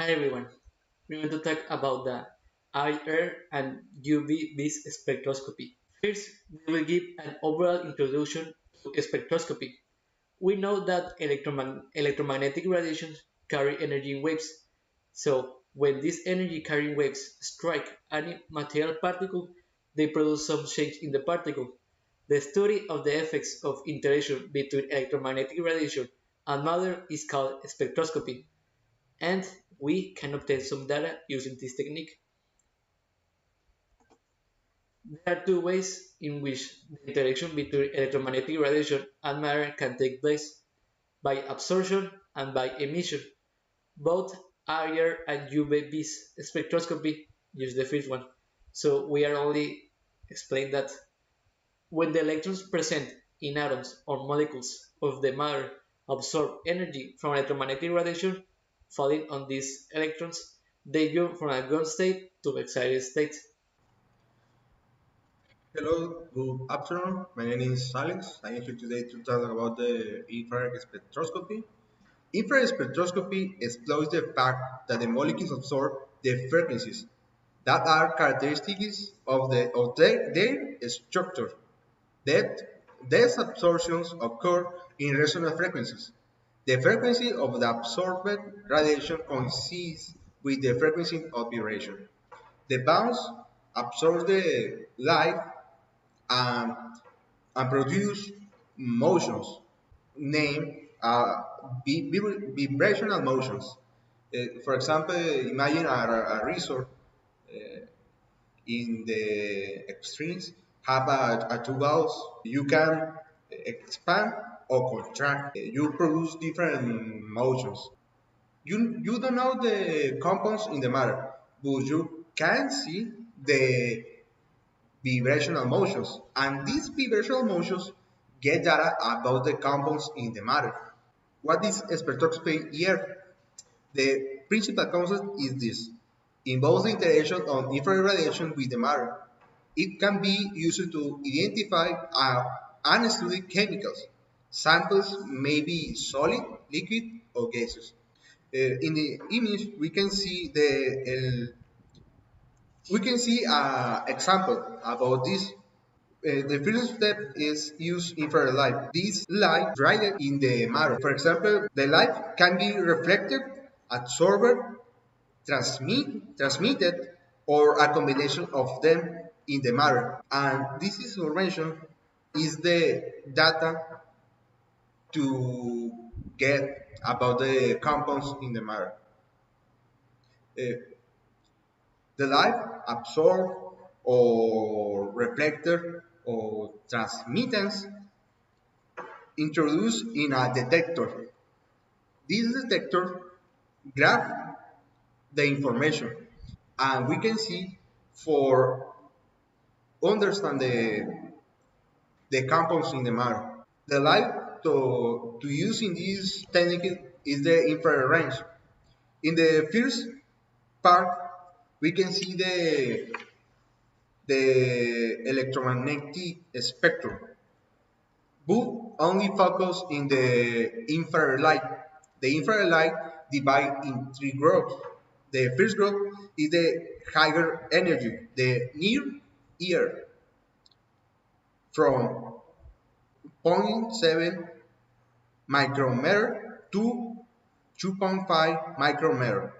Hi everyone, we're going to talk about the IR and UV vis spectroscopy. First, we will give an overall introduction to spectroscopy. We know that electromagnetic radiations carry energy in waves. So, when these energy carrying waves strike any material particle, they produce some change in the particle. The study of the effects of interaction between electromagnetic radiation and matter is called spectroscopy, and we can obtain some data using this technique. There are two ways in which the interaction between electromagnetic radiation and matter can take place: by absorption and by emission. Both IR and UV spectroscopy use the first one. So we are only explain that when the electrons present in atoms or molecules of the matter absorb energy from electromagnetic radiation falling on these electrons, they jump from a ground state to excited state. Hello, good afternoon. My name is Alex. I am here today to talk about the infrared spectroscopy. Infrared spectroscopy explores the fact that the molecules absorb the frequencies that are characteristics of their structure. That these absorptions occur in resonant frequencies. The frequency of the absorbed radiation coincides with the frequency of vibration. The bounce absorbs the light and, and produce motions named vibrational motions. For example, imagine a resort in the extremes have a two valves. You can expand or contract. You produce different motions. You don't know the compounds in the matter, but you can see the vibrational motions, and these vibrational motions get data about the compounds in the matter. What is spectroscopy here? The principal concept is this: involves the interaction of infrared radiation with the matter. It can be used to identify and study chemicals. Samples may be solid, liquid, or gaseous. In the image, we can see an example about this. The first step is use infrared light. This light guided in the matter. For example, the light can be reflected, absorbed, transmitted, or a combination of them in the matter. And this information is the data to get about the compounds in the matter. Uh, the light absorbed or reflected or transmittance introduced in a detector. This detector grabs the information, and we can see for understand the compounds in the matter. The light to use in this technique is the infrared range. In the first part, we can see the electromagnetic spectrum, but only focus in the infrared light. The infrared light divide in three groups. The first group is the higher energy, the near ear, from zero point 0.7 micrometer to 2.5 micrometer.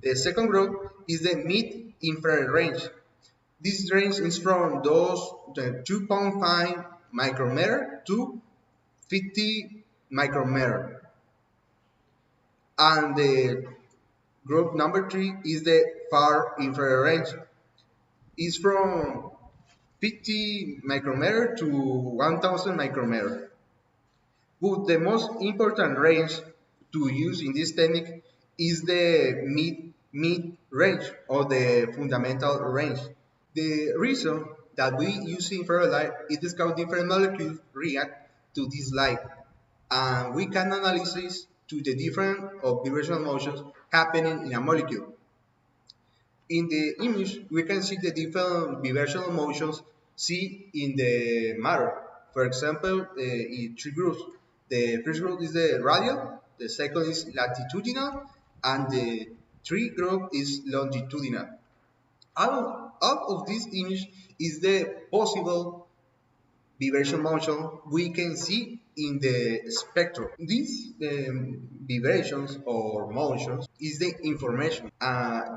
The second group is the mid-infrared range. This range is from those 2.5 micrometer to 50 micrometer. And the group number three is the far infrared range. It's from 50 micrometer to 1000 micrometer. But the most important range to use in this technique is the mid range or the fundamental range. The reason that we use infrared light is because different molecules react to this light, and we can analyze to the different vibrational motions happening in a molecule. In the image, we can see the different vibrational motions see in the matter. For example, in three groups. The first group is the radial, the second is latitudinal, and the three group is longitudinal. Out of this image is the possible vibration motion we can see in the spectrum. These vibrations or motions is the information.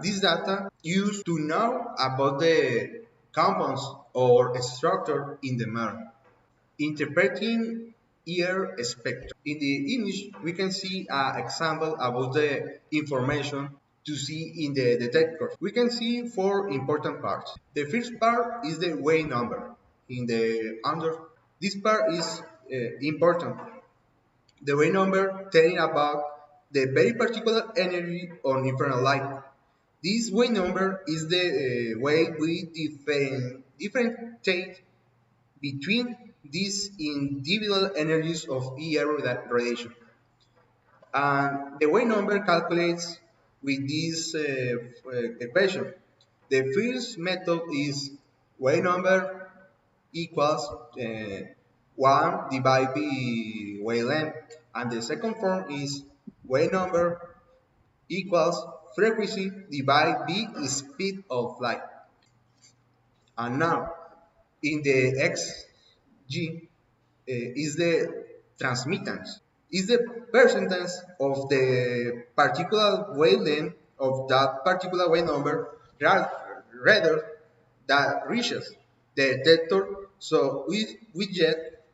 This data used to know about the compounds or structure in the matter. Interpreting ear spectrum. In the image, we can see an example about the information to see in the detector. We can see four important parts. The first part is the wave number. In the under, this part is important. The wave number telling about the very particular energy on infrared light. This wave number is the way we differentiate between these individual energies of ER radiation. And the wave number calculates with this equation. The first method is wave number equals 1 divided by wavelength. And the second form is wave number equals frequency divided by speed of light. And now, in the XG, is the transmittance, is the percentage of the particular wavelength of that particular wave number rather that reaches the detector. So we get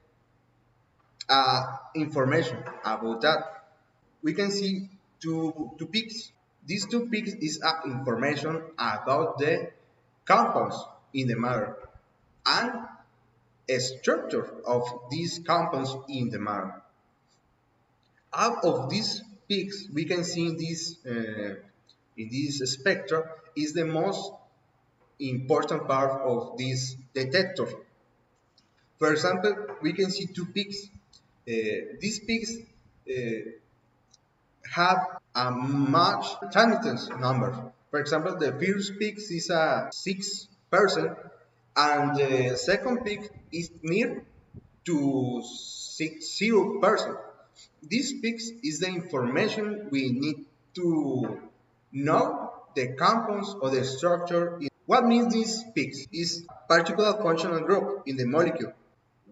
information about that. We can see two peaks. These two peaks is information about the compounds in the matter and a structure of these compounds in the matter. Out of these peaks, we can see in this spectra is the most important part of this detector. For example, we can see two peaks. These peaks have a much transmittance number. For example, the first peak is a 6%, and the second peak is near to 0%. This peaks is the information we need to know the compounds or the structure. What means these peaks is particular functional group in the molecule.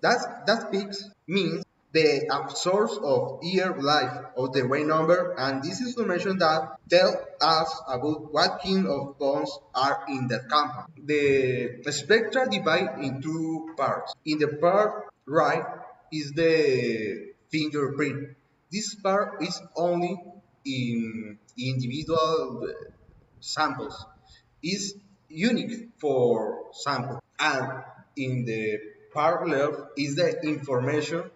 That peaks means the source of ear light of the wave number, and this is information that tell us about what kind of bonds are in that compound. The spectra divide in two parts. In the part right is the fingerprint. This part is only in individual samples. Is unique for sample. And in the part left is the information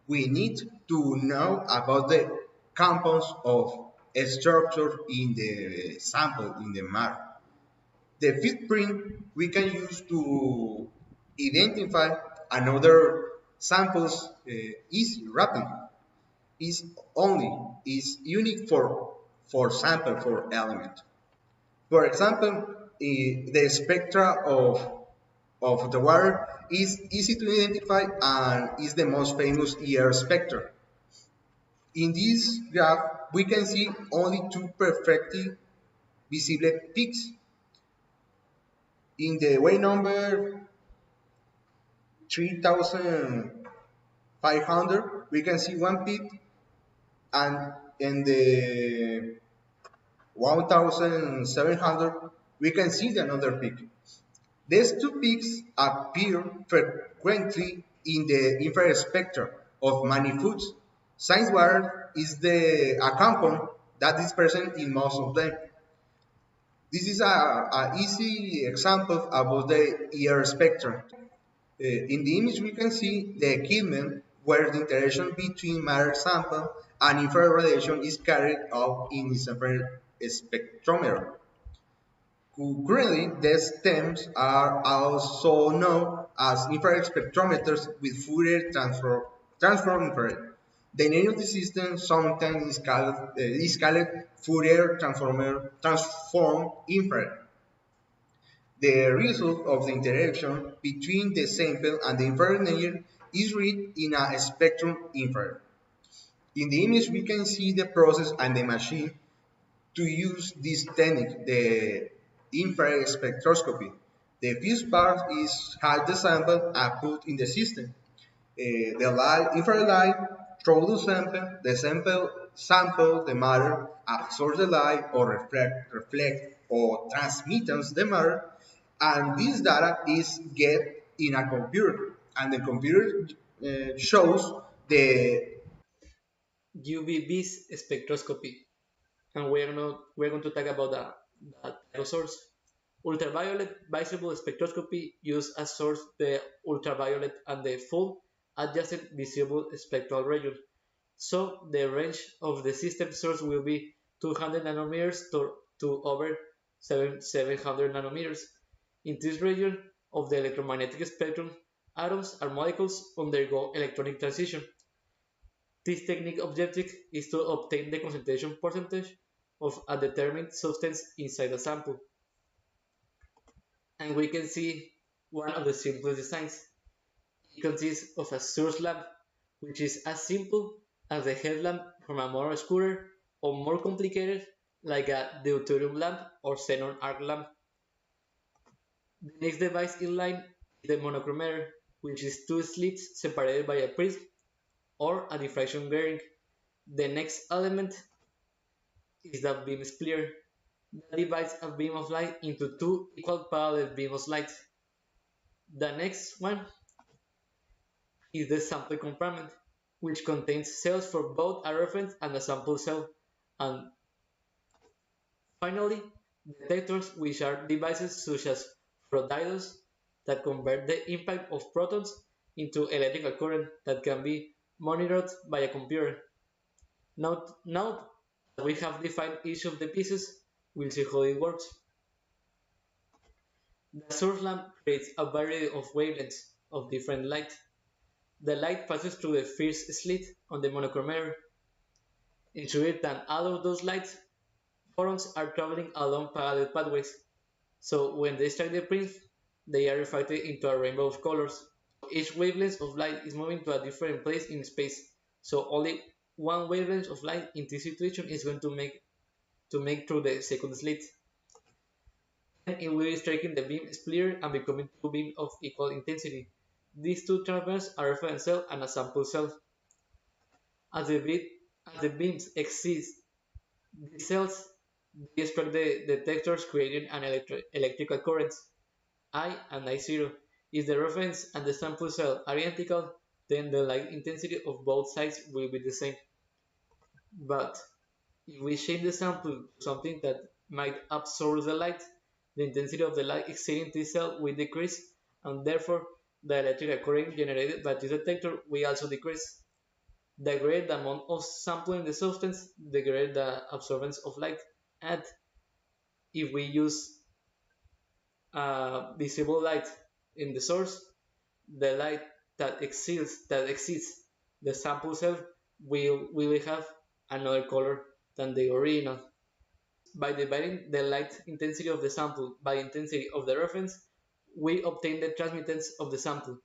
we need to know about the compounds of a structure in the sample, in the map. The footprint we can use to identify another samples is rapid, is only, is unique for sample, for element. For example, the spectra of the water is easy to identify and is the most famous ER spectra. In this graph, we can see only two perfectly visible peaks. In the way number 3500, we can see one peak, and in the 1700, we can see another peak. These two peaks appear frequently in the infrared spectra of many foods. Science water is a compound that is present in most of them. This is an easy example about the ER spectrum. In the image, we can see the equipment where the interaction between matter sample and infrared radiation is carried out in the infrared spectrometer. Currently, these stems are also known as infrared spectrometers with Fourier transform infrared. The name of the system sometimes is called Fourier transform infrared. The result of the interaction between the sample and the infrared layer is read in a spectrum infrared. In the image, we can see the process and the machine to use this technique, the infrared spectroscopy. The first part is how the sample are put in the system. The light, infrared light through the sample the matter, absorbs the light or reflect or transmittance the matter, and this data is get in a computer, and the computer shows the UV-vis spectroscopy, and we're going to talk about the type of source. Ultraviolet visible spectroscopy use as source the ultraviolet and the full adjacent visible spectral region. So the range of the system source will be 200 nanometers to over 700 nanometers. In this region of the electromagnetic spectrum, atoms and molecules undergo electronic transition. This technique objective is to obtain the concentration percentage of a determined substance inside a sample. And we can see one of the simplest designs. It consists of a source lamp, which is as simple as the headlamp from a more scooter, or more complicated, like a deuterium lamp or xenon arc lamp. The next device in line is the monochromator, which is two slits separated by a prism or a diffraction bearing. The next element is the beam splitter, that divides a beam of light into two equal parallel beams of light. The next one is the sample compartment, which contains cells for both a reference and a sample cell. And finally, detectors, which are devices such as photodiodes that convert the impact of protons into electrical current that can be monitored by a computer. Now that we have defined each of the pieces, we'll see how it works. The source lamp creates a variety of wavelengths of different light. The light passes through the first slit on the monochromator, ensuring that all of those light photons are traveling along parallel pathways. So when they strike the prism, they are refracted into a rainbow of colors. Each wavelength of light is moving to a different place in space. So only one wavelength of light in this situation is going to make through the second slit. Then it will be striking the beam splitter and becoming two beams of equal intensity. These two transverse are a reference cell and a sample cell. As the beams exceed these cells, they strike the detectors, creating an electrical current. I and I0. If the reference and the sample cell are identical, then the light intensity of both sides will be the same. But if we change the sample to something that might absorb the light, the intensity of the light exceeding this cell will decrease, and therefore the electrical current generated by this detector will also decrease. The greater the amount of sample in the substance, the greater the absorbance of light. And if we use visible light in the source, the light that exceeds the sample cell will have another color than the original. By dividing the light intensity of the sample by intensity of the reference, we obtain the transmittance of the sample.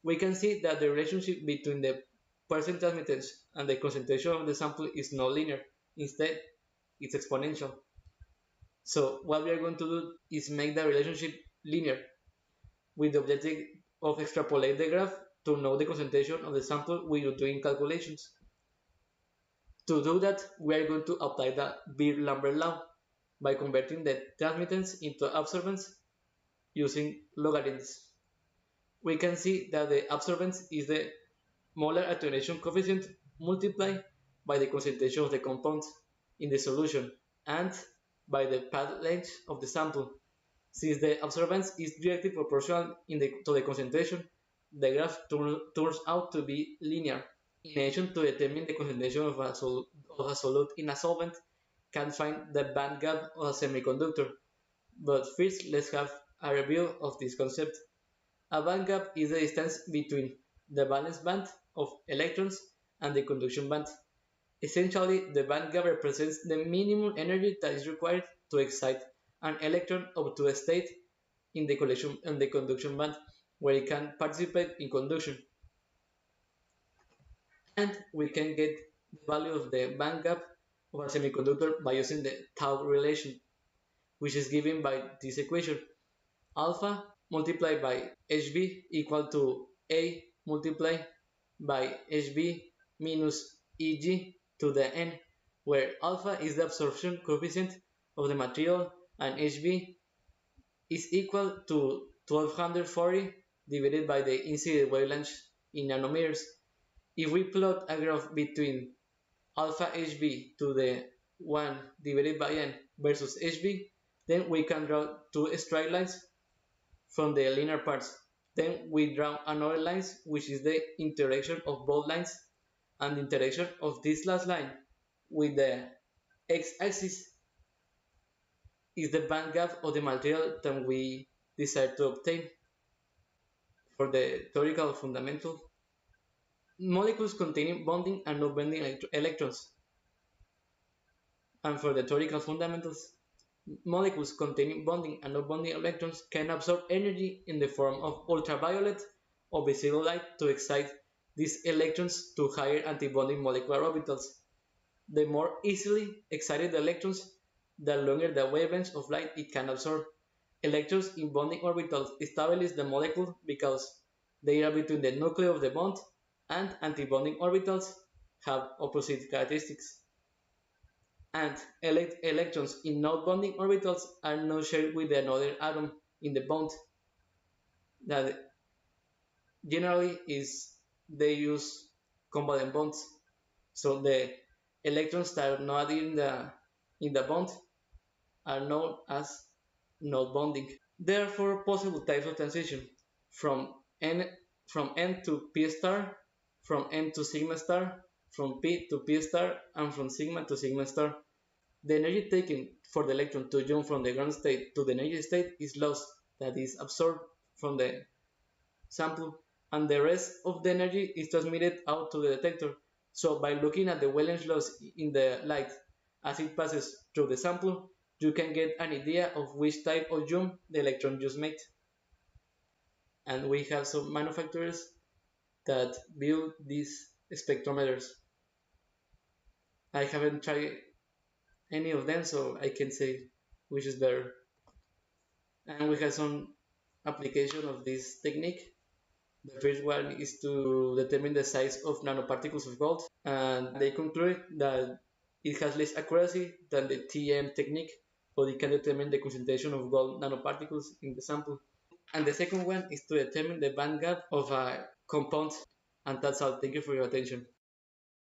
We can see that the relationship between the percent transmittance and the concentration of the sample is not linear. Instead, it's exponential. So what we are going to do is make the relationship linear with the objective of extrapolate the graph to know the concentration of the sample we doing calculations. To do that, we are going to apply the Beer-Lambert law by converting the transmittance into absorbance using logarithms. We can see that the absorbance is the molar attenuation coefficient multiplied by the concentration of the compound in the solution and by the path length of the sample. Since the absorbance is directly proportional to the concentration, the graph turns out to be linear. In addition to determine the concentration of a solute in a solvent, can find the band gap of a semiconductor. But first, let's have a review of this concept. A band gap is the distance between the valence band of electrons and the conduction band. Essentially, the band gap represents the minimum energy that is required to excite an electron up to a state in the conduction band where it can participate in conduction. And we can get the value of the band gap of a semiconductor by using the tau relation, which is given by this equation. Alpha multiplied by HB equal to A multiplied by HB minus EG to the N, where alpha is the absorption coefficient of the material and HB is equal to 1240 divided by the incident wavelength in nanometers. If we plot a graph between alpha HB to the 1 divided by n versus HB, then we can draw two straight lines from the linear parts. Then we draw another line, which is the interaction of both lines, and the interaction of this last line with the x-axis is the band gap of the material that we decide to obtain. For the theoretical fundamental, molecules containing bonding and non-bonding electrons. And for the theoretical fundamentals, molecules containing bonding and non-bonding electrons can absorb energy in the form of ultraviolet or visible light to excite these electrons to higher antibonding molecular orbitals. The more easily excited the electrons, the longer the wavelength of light it can absorb. Electrons in bonding orbitals stabilize the molecule because they are between the nuclei of the bond, and antibonding orbitals have opposite characteristics. And electrons in non-bonding orbitals are not shared with another atom in the bond. That generally is they use covalent bonds. So the electrons that are not in the bond are known as not bonding. There are four possible types of transition from n to p star, from n to sigma star, from p to p star, and from sigma to sigma star. The energy taken for the electron to jump from the ground state to the energy state is lost, that is absorbed from the sample, and the rest of the energy is transmitted out to the detector. So by looking at the wavelength loss in the light as it passes through the sample, you can get an idea of which type of jump the electron just made. And we have some manufacturers that build these spectrometers. I haven't tried any of them, so I can say which is better. And we have some application of this technique. The first one is to determine the size of nanoparticles of gold, and they conclude that it has less accuracy than the TM technique, but it can determine the concentration of gold nanoparticles in the sample. And the second one is to determine the band gap of a compound, and that's all. Thank you for your attention.